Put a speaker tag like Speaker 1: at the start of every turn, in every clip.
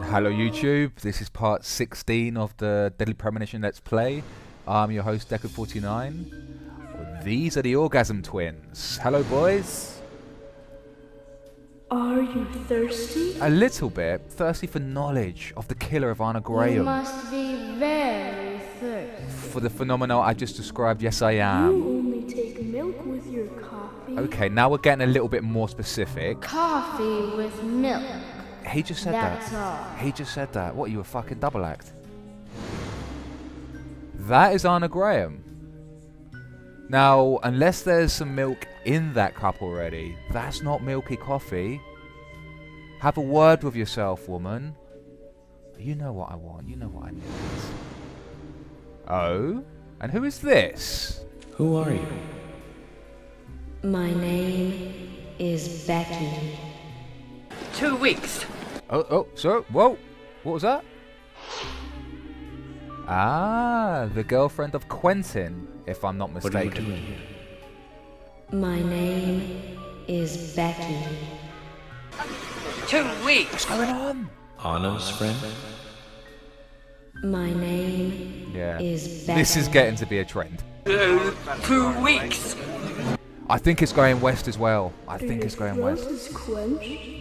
Speaker 1: Hello YouTube, this is part 16 of the Deadly Premonition Let's Play. I'm your host Deku49. These are the Orgasm Twins. Hello boys.
Speaker 2: Are you thirsty?
Speaker 1: A little bit. Thirsty for knowledge of the killer of Anna Graham.
Speaker 2: You must be very thirsty.
Speaker 1: For the phenomenon I just described, yes I
Speaker 2: You
Speaker 1: am.
Speaker 2: only take milk with your coffee.
Speaker 1: Okay, now we're getting a little bit more specific.
Speaker 2: Coffee with milk.
Speaker 1: He just said
Speaker 2: That's
Speaker 1: that.
Speaker 2: all.
Speaker 1: He just said that. What, you a fucking double act? That is Anna Graham. Now, unless there's some milk in that cup already, that's not milky coffee. Have a word with yourself, woman. You know what I want. You know what I need. Oh? And who is this?
Speaker 3: Who are you?
Speaker 4: My name is Becky.
Speaker 5: 2 weeks.
Speaker 1: Oh, so, whoa. What was that? Ah, the girlfriend of Quentin, if I'm not
Speaker 3: What are you
Speaker 1: mistaken.
Speaker 3: doing here?
Speaker 4: My name is Becky.
Speaker 5: 2 weeks.
Speaker 1: What's going on?
Speaker 3: Anna's friend?
Speaker 4: My name
Speaker 1: Yeah.
Speaker 4: is Becky.
Speaker 1: This is getting to be a trend.
Speaker 5: 2 weeks.
Speaker 1: I think it's going west as well. I think it's going
Speaker 2: Your
Speaker 1: west.
Speaker 2: throat is quenched.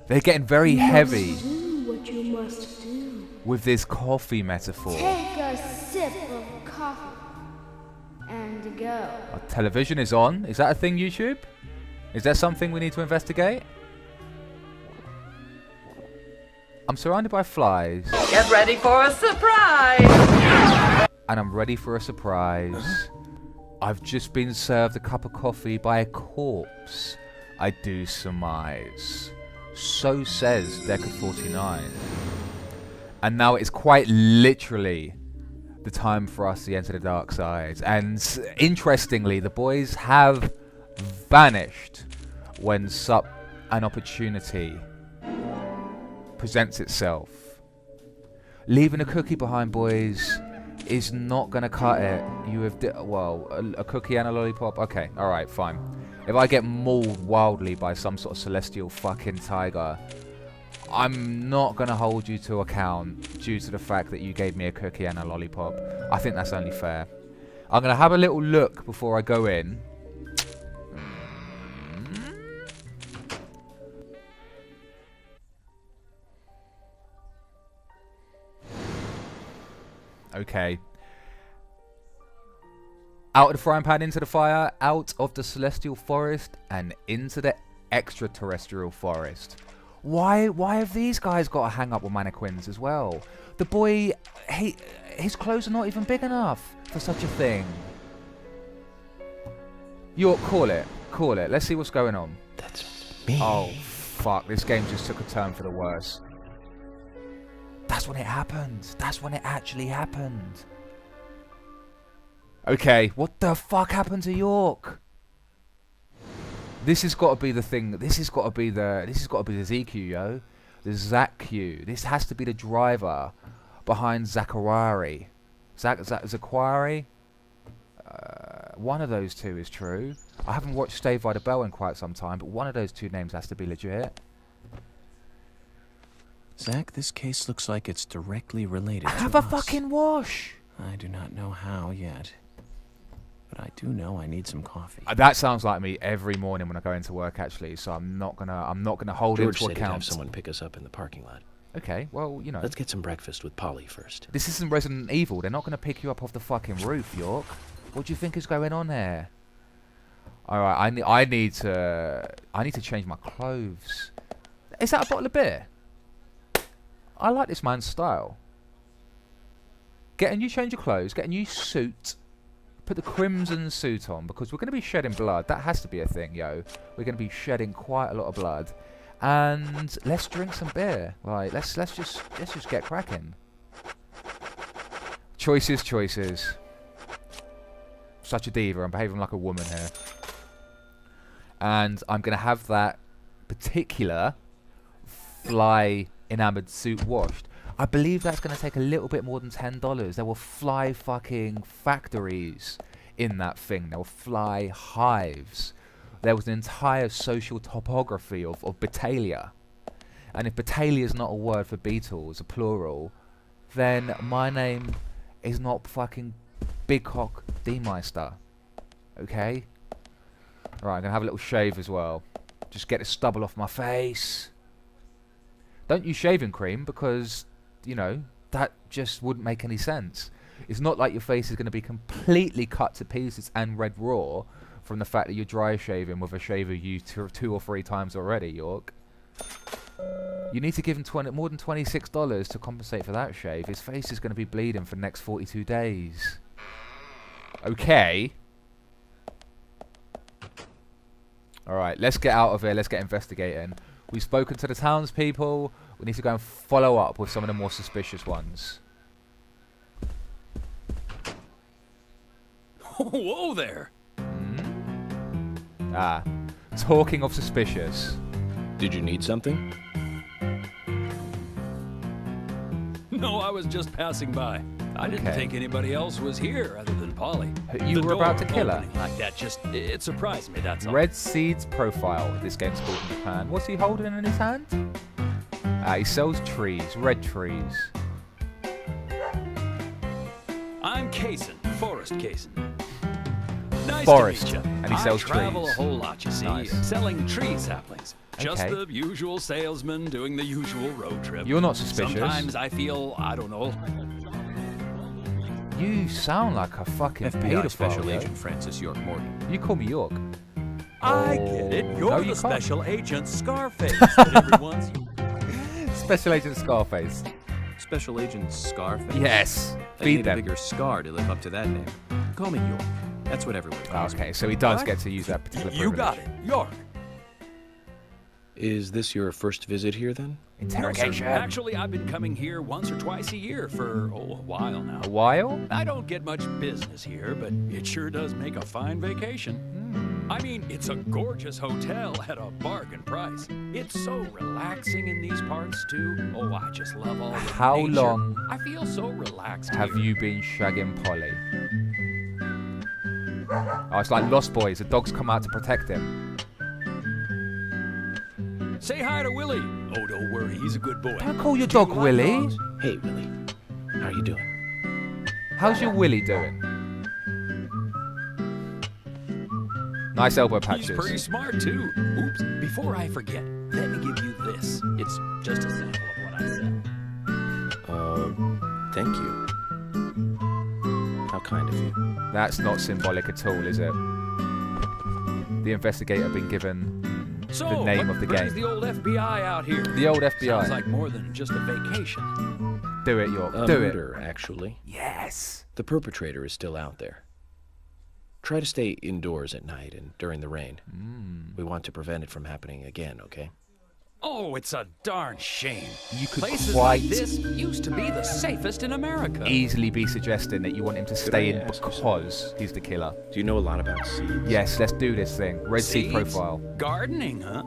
Speaker 1: They're getting very heavy
Speaker 2: Must do what you must do.
Speaker 1: with this coffee metaphor.
Speaker 2: Take a sip of coffee and go.
Speaker 1: Our television is on. Is that a thing, YouTube? Is that something we need to investigate? I'm surrounded by flies,
Speaker 5: Get ready for a surprise.
Speaker 1: and I'm ready for a surprise. I've just been served a cup of coffee by a corpse, I do surmise. So says Deca49. And now it is quite literally the time for us to enter the dark side. And interestingly, the boys have vanished when an opportunity presents itself. Leaving a cookie behind, boys, is not going to cut it. You have, a cookie and a lollipop? Okay, alright, fine. If I get mauled wildly by some sort of celestial fucking tiger, I'm not going to hold you to account due to the fact that you gave me a cookie and a lollipop. I think that's only fair. I'm going to have a little look before I go in. Okay. Out of the frying pan into the fire, out of the celestial forest, and into the extraterrestrial forest. Why have these guys got to hang up with mannequins as well? The boy, his clothes are not even big enough for such a thing. York, call it. Let's see what's going on.
Speaker 3: That's me.
Speaker 1: Oh, fuck. This game just took a turn for the worse. That's when it happened. That's when it actually happened. Okay, what the fuck happened to York? This has got to be the thing. This has got to be the ZQ, yo. The ZQ. This has to be the driver behind Zachary. Zachary? One of those two is true. I haven't watched Saved by the Bell in quite some time, but one of those two names has to be legit.
Speaker 3: Zach, this case looks like it's directly related
Speaker 1: Have
Speaker 3: to
Speaker 1: a
Speaker 3: us.
Speaker 1: fucking wash.
Speaker 3: I do not know how yet. But I do know I need some coffee.
Speaker 1: That sounds like me every morning when I go into work, actually. So I'm not gonna hold
Speaker 6: George
Speaker 1: into
Speaker 6: said he'd have
Speaker 1: account.
Speaker 6: someone pick us up in the parking lot.
Speaker 1: Okay, well, you know,
Speaker 6: Let's get some breakfast with Polly first.
Speaker 1: this isn't Resident Evil. They're not gonna pick you up off the fucking roof, York. What do you think is going on there? All right, I need to change my clothes. Is that a bottle of beer? I like this man's style. Get a new change of clothes. Get a new suit. Put the crimson suit on because we're going to be shedding blood. That has to be a thing, yo. We're going to be shedding quite a lot of blood, and let's drink some beer. Like let's just get cracking. Choices. Such a diva. I'm behaving like a woman here, and I'm going to have that particular fly enamored suit washed. I believe that's going to take a little bit more than $10. There were fly fucking factories in that thing. There were fly hives. There was an entire social topography of Batalia. And if Batalia is not a word for Beatles, a plural, then my name is not fucking Big Cock D-Meister. Okay? Alright, I'm going to have a little shave as well. Just get the stubble off my face. Don't use shaving cream because, you know, that just wouldn't make any sense. It's not like your face is going to be completely cut to pieces and red raw from the fact that you're dry shaving with a shaver used two or three times already, York. You need to give him more than $26 to compensate for that shave. His face is going to be bleeding for the next 42 days. Okay. Alright, let's get out of here. Let's get investigating. We've spoken to the townspeople. We need to go and follow up with some of the more suspicious ones.
Speaker 7: Whoa there!
Speaker 1: Ah, talking of suspicious.
Speaker 6: Did you need something?
Speaker 7: No, I was just passing by. I didn't
Speaker 1: Okay.
Speaker 7: think anybody else was here other than Polly.
Speaker 1: You
Speaker 7: The
Speaker 1: were about to
Speaker 7: door
Speaker 1: kill her.
Speaker 7: opening like that it surprised me, that's all.
Speaker 1: Red Seed's profile. This game's called in Japan. What's he holding in his hand? He sells trees, red trees.
Speaker 7: I'm Kaysen, Forrest Kaysen. Nice
Speaker 1: Forrest,
Speaker 7: to meet you.
Speaker 1: and he sells
Speaker 7: I travel
Speaker 1: trees.
Speaker 7: a whole lot, you see,
Speaker 1: Nice.
Speaker 7: selling tree saplings. Just
Speaker 1: Okay.
Speaker 7: the usual salesman doing the usual road trip.
Speaker 1: You're not suspicious.
Speaker 7: Sometimes I feel, I don't know.
Speaker 1: You sound like a fucking
Speaker 3: FBI
Speaker 1: pedophile.
Speaker 3: Special
Speaker 1: yo.
Speaker 3: Agent Francis York Morgan.
Speaker 1: You call me York.
Speaker 8: I get it. You're
Speaker 1: No,
Speaker 8: the
Speaker 1: you can't.
Speaker 8: special agent Scarface that everyone's.
Speaker 1: Special Agent Scarface.
Speaker 3: Special Agent Scarface?
Speaker 1: Yes.
Speaker 3: I
Speaker 1: Feed
Speaker 3: need a
Speaker 1: them.
Speaker 3: bigger scar to live up to that name. Call me York. That's what everyone calls me.
Speaker 1: Okay, so he does
Speaker 8: What?
Speaker 1: get to use that particular
Speaker 8: You got
Speaker 1: privilege.
Speaker 8: it, York.
Speaker 6: Is this your first visit here then?
Speaker 1: Interrogation.
Speaker 7: Actually, I've been coming here once or twice a year for, a while now.
Speaker 1: A while?
Speaker 7: I don't get much business here, but it sure does make a fine vacation. I mean, it's a gorgeous hotel at a bargain price. It's so relaxing in these parts, too. Oh, I just love all the
Speaker 1: How
Speaker 7: nature.
Speaker 1: long
Speaker 7: I feel so relaxed
Speaker 1: Have
Speaker 7: here.
Speaker 1: you been shagging Polly? Oh, it's like Lost Boys. The dogs come out to protect him.
Speaker 7: Say hi to Willie. Oh, don't worry, he's a good boy.
Speaker 1: Don't call your
Speaker 7: Do you
Speaker 1: dog
Speaker 7: like
Speaker 1: Willie.
Speaker 7: dogs?
Speaker 6: Hey, Willie. How are you doing?
Speaker 1: How's your Willie doing? Nice elbow patches.
Speaker 7: He's pretty smart, too. Oops, before I forget, let me give you this. It's just a sample of what I sell.
Speaker 6: Thank you. How kind of you.
Speaker 1: That's not symbolic at all, is it? The investigator been given
Speaker 7: So,
Speaker 1: the name
Speaker 7: what
Speaker 1: of the
Speaker 7: brings
Speaker 1: game.
Speaker 7: the old FBI out here?
Speaker 1: The old FBI.
Speaker 7: Sounds like more than just a vacation.
Speaker 1: Do it, York.
Speaker 6: A
Speaker 1: Do
Speaker 6: murder, actually.
Speaker 1: it. Yes.
Speaker 6: The perpetrator is still out there. Try to stay indoors at night and during the rain. We want to prevent it from happening again, okay?
Speaker 7: Oh, it's a darn shame.
Speaker 1: You could
Speaker 7: Places
Speaker 1: quite
Speaker 7: like this used to be the safest in America.
Speaker 1: easily be suggesting that you want him to stay
Speaker 6: I
Speaker 1: in
Speaker 6: ask
Speaker 1: because he's the killer.
Speaker 6: Do you know a lot about seeds?
Speaker 1: Yes, let's do this thing. Red Seed
Speaker 7: Seeds?
Speaker 1: profile.
Speaker 7: Gardening, huh?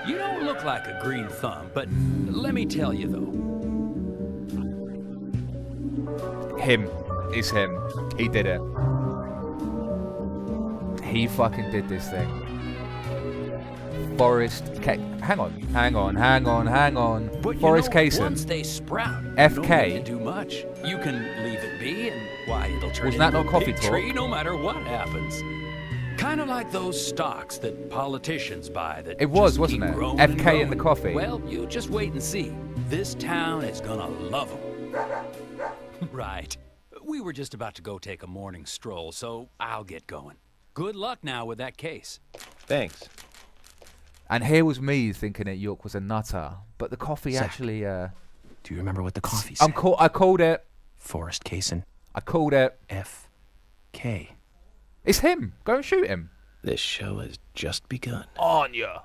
Speaker 7: You don't look like a green thumb, but let me tell you though.
Speaker 1: Him. It's him. He did it. He fucking did this thing. Forrest Hang on.
Speaker 7: But
Speaker 1: Forrest
Speaker 7: you know,
Speaker 1: Kaysen.
Speaker 7: once they sprout,
Speaker 1: FK.
Speaker 7: you don't need to do much. You can leave it be, and why, it'll turn
Speaker 1: Wasn't that
Speaker 7: into
Speaker 1: not
Speaker 7: a
Speaker 1: coffee
Speaker 7: big
Speaker 1: talk?
Speaker 7: tree no matter what happens. Kind of like those stocks that politicians buy that
Speaker 1: It was,
Speaker 7: just
Speaker 1: wasn't
Speaker 7: keep
Speaker 1: it?
Speaker 7: growing
Speaker 1: FK
Speaker 7: and growing.
Speaker 1: and the coffee.
Speaker 7: Well, you just wait and see. This town is gonna love them. Right. We were just about to go take a morning stroll, so I'll get going. Good luck now with that case.
Speaker 6: Thanks.
Speaker 1: And here was me thinking that York was a nutter, but the coffee
Speaker 3: Zach.
Speaker 1: actually.
Speaker 3: Do you remember what the coffee said?
Speaker 1: I called it.
Speaker 3: Forrest Kaysen.
Speaker 1: I called it.
Speaker 3: F.K.
Speaker 1: It's him. Go and shoot him.
Speaker 6: This show has just begun.
Speaker 1: Anya.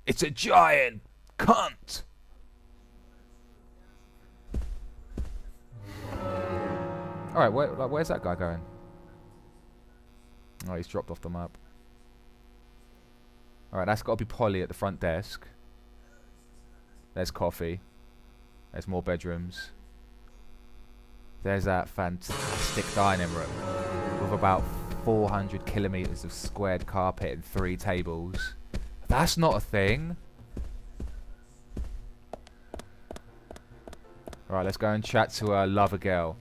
Speaker 1: It's a giant cunt. All right, where's that guy going? Oh, he's dropped off the map. All right, that's got to be Polly at the front desk. There's coffee. There's more bedrooms. There's that fantastic dining room with about 400 kilometers of squared carpet and 3 tables. That's not a thing. Alright, let's go and chat to Lover Girl.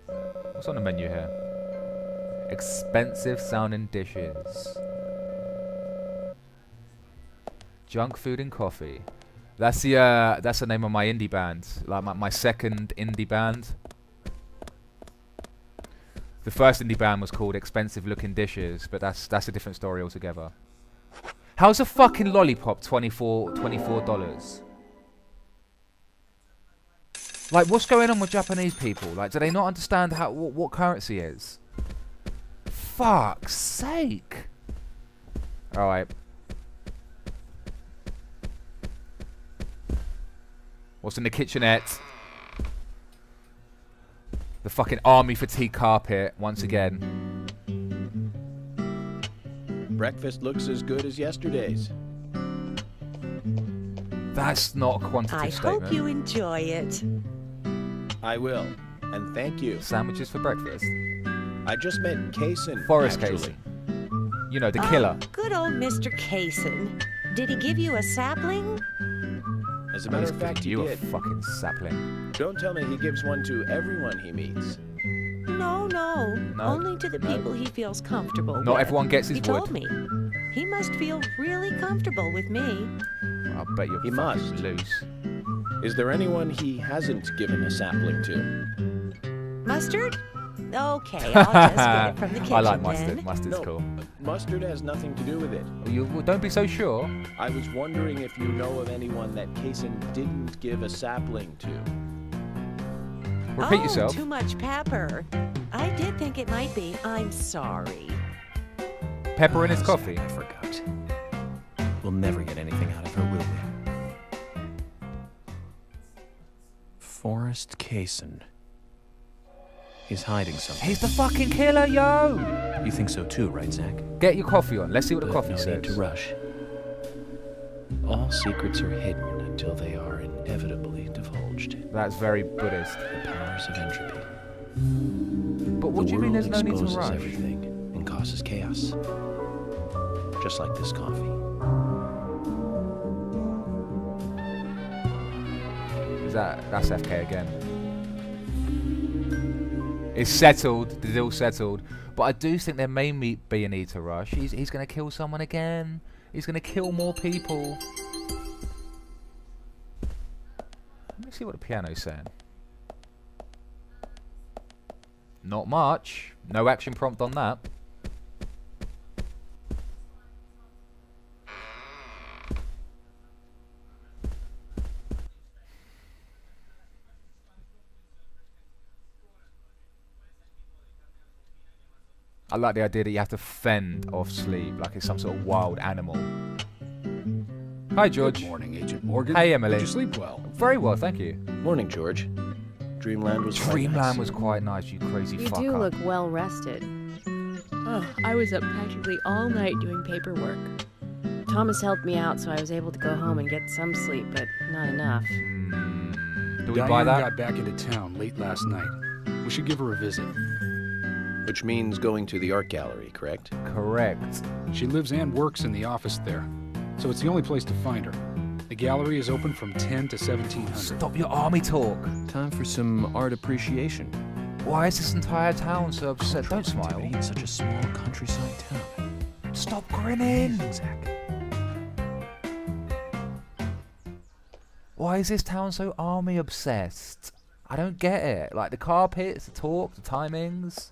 Speaker 1: What's on the menu here? Expensive sounding dishes. Junk food and coffee. That's the name of my indie band. Like my second indie band. The first indie band was called Expensive Looking Dishes, but that's a different story altogether. How's a fucking lollipop $24? Like, what's going on with Japanese people? Like, do they not understand what currency is? Fuck's sake! Alright. What's in the kitchenette? The fucking army fatigue carpet, once again.
Speaker 6: Breakfast looks as good as yesterday's.
Speaker 1: That's not a quantitative statement.
Speaker 9: I hope you enjoy it.
Speaker 6: I will, and thank you.
Speaker 1: Sandwiches for breakfast.
Speaker 6: I just met Kaysen.
Speaker 1: Forrest
Speaker 6: actually.
Speaker 1: Kaysen. You know, the killer.
Speaker 9: Good old Mr. Kaysen. Did he give you a sapling?
Speaker 6: As a matter of fact, he
Speaker 1: you
Speaker 6: did.
Speaker 1: a fucking sapling.
Speaker 6: Don't tell me he gives one to everyone he meets.
Speaker 9: No.
Speaker 1: No,
Speaker 9: Only to the people he feels comfortable with.
Speaker 1: Not everyone gets his
Speaker 9: He
Speaker 1: wood.
Speaker 9: told me. He must feel really comfortable with me.
Speaker 1: I bet you're
Speaker 6: He
Speaker 1: fucking
Speaker 6: must.
Speaker 1: loose.
Speaker 6: Is there anyone he hasn't given a sapling to?
Speaker 9: Mustard? Okay, I'll just get it from the kitchen
Speaker 1: I like mustard.
Speaker 9: then.
Speaker 1: Mustard's
Speaker 6: No,
Speaker 1: cool.
Speaker 6: mustard has nothing to do with it.
Speaker 1: Well, don't be so sure.
Speaker 6: I was wondering if you know of anyone that Kaysen didn't give a sapling to.
Speaker 1: Repeat yourself.
Speaker 9: Too much pepper. I did think it might be. I'm sorry.
Speaker 1: Pepper in his coffee.
Speaker 3: I forgot. We'll never get anything out of her, will we? Forrest Kaysen. He's hiding something.
Speaker 1: He's the fucking killer, yo!
Speaker 3: You think so too, right, Zach?
Speaker 1: Get your coffee on. Let's see what the coffee
Speaker 6: no
Speaker 1: says.
Speaker 6: need to rush. All secrets are hidden until they are inevitably divulged.
Speaker 1: That's very Buddhist.
Speaker 6: The powers of entropy.
Speaker 1: But what do you mean there's no need to
Speaker 6: exposes
Speaker 1: rush?
Speaker 6: everything and causes chaos. Just like this coffee.
Speaker 1: That's FK again. It's settled. The deal's settled. But I do think there may be a need to rush. He's going to kill someone again. He's going to kill more people. Let me see what the piano's saying. Not much. No action prompt on that. I like the idea that you have to fend off sleep, like it's some sort of wild animal. Hi, George.
Speaker 7: Good morning, Agent Morgan.
Speaker 1: Hey, Emily.
Speaker 7: Did you sleep well?
Speaker 1: Very well, thank you.
Speaker 6: Morning, George. Dreamland was quite
Speaker 1: Dreamland
Speaker 6: nice.
Speaker 1: was quite nice, you crazy
Speaker 10: You
Speaker 1: fucker.
Speaker 10: do look well rested. Oh, I was up practically all night doing paperwork. Thomas helped me out, so I was able to go home and get some sleep, but not enough.
Speaker 1: Do we buy
Speaker 7: Diane
Speaker 1: that?
Speaker 7: got back into town late last night. We should give her a visit.
Speaker 6: Which means going to the art gallery, correct?
Speaker 1: Correct.
Speaker 7: She lives and works in the office there, so it's the only place to find her. The gallery is open from 10 to 1700.
Speaker 1: Stop your army talk.
Speaker 3: Time for some art appreciation.
Speaker 1: Why is this entire town so upset? Don't
Speaker 3: Cultural
Speaker 1: smile.
Speaker 3: activity in such a small countryside town.
Speaker 1: Stop grinning.
Speaker 3: Zach.
Speaker 1: Why is this town so army obsessed? I don't get it. Like the carpets, the talk, the timings.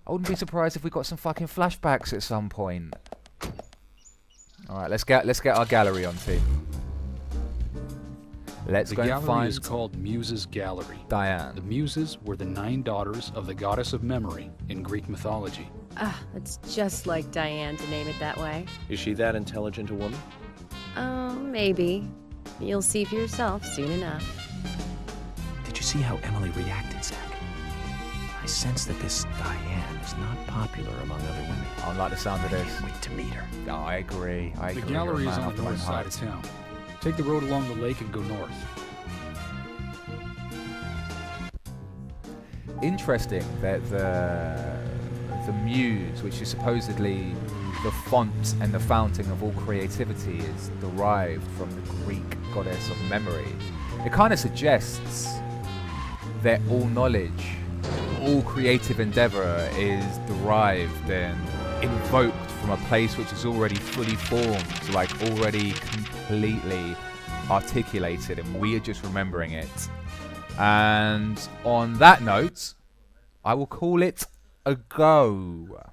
Speaker 1: I wouldn't be surprised if we got some fucking flashbacks at some point. All right, let's get our gallery on, team. Let's
Speaker 7: The
Speaker 1: go and
Speaker 7: gallery
Speaker 1: find
Speaker 7: is called Muses Gallery. The
Speaker 1: Diane.
Speaker 7: Muses were the 9 daughters of the goddess of memory in Greek mythology.
Speaker 10: Ah, it's just like Diane to name it that way.
Speaker 6: Is she that intelligent a woman?
Speaker 10: Maybe. You'll see for yourself soon enough.
Speaker 3: Did you see how Emily reacted, Zach? I sense that this Diane is not popular among other women.
Speaker 1: I like the sound of this.
Speaker 3: Can't wait to meet her.
Speaker 1: Oh, I agree. I
Speaker 7: The
Speaker 1: agree.
Speaker 7: gallery
Speaker 1: You're a
Speaker 7: is
Speaker 1: man
Speaker 7: on
Speaker 1: after
Speaker 7: the
Speaker 1: my
Speaker 7: north
Speaker 1: own
Speaker 7: side
Speaker 1: heart.
Speaker 7: of town. Take the road along the lake and go north.
Speaker 1: Interesting that the muse, which is supposedly the font and the fountain of all creativity is derived from the Greek goddess of memory, it kind of suggests that all knowledge, all creative endeavor is derived and invoked from a place which is already fully formed, like already completely articulated, and we are just remembering it. And on that note, I will call it a go.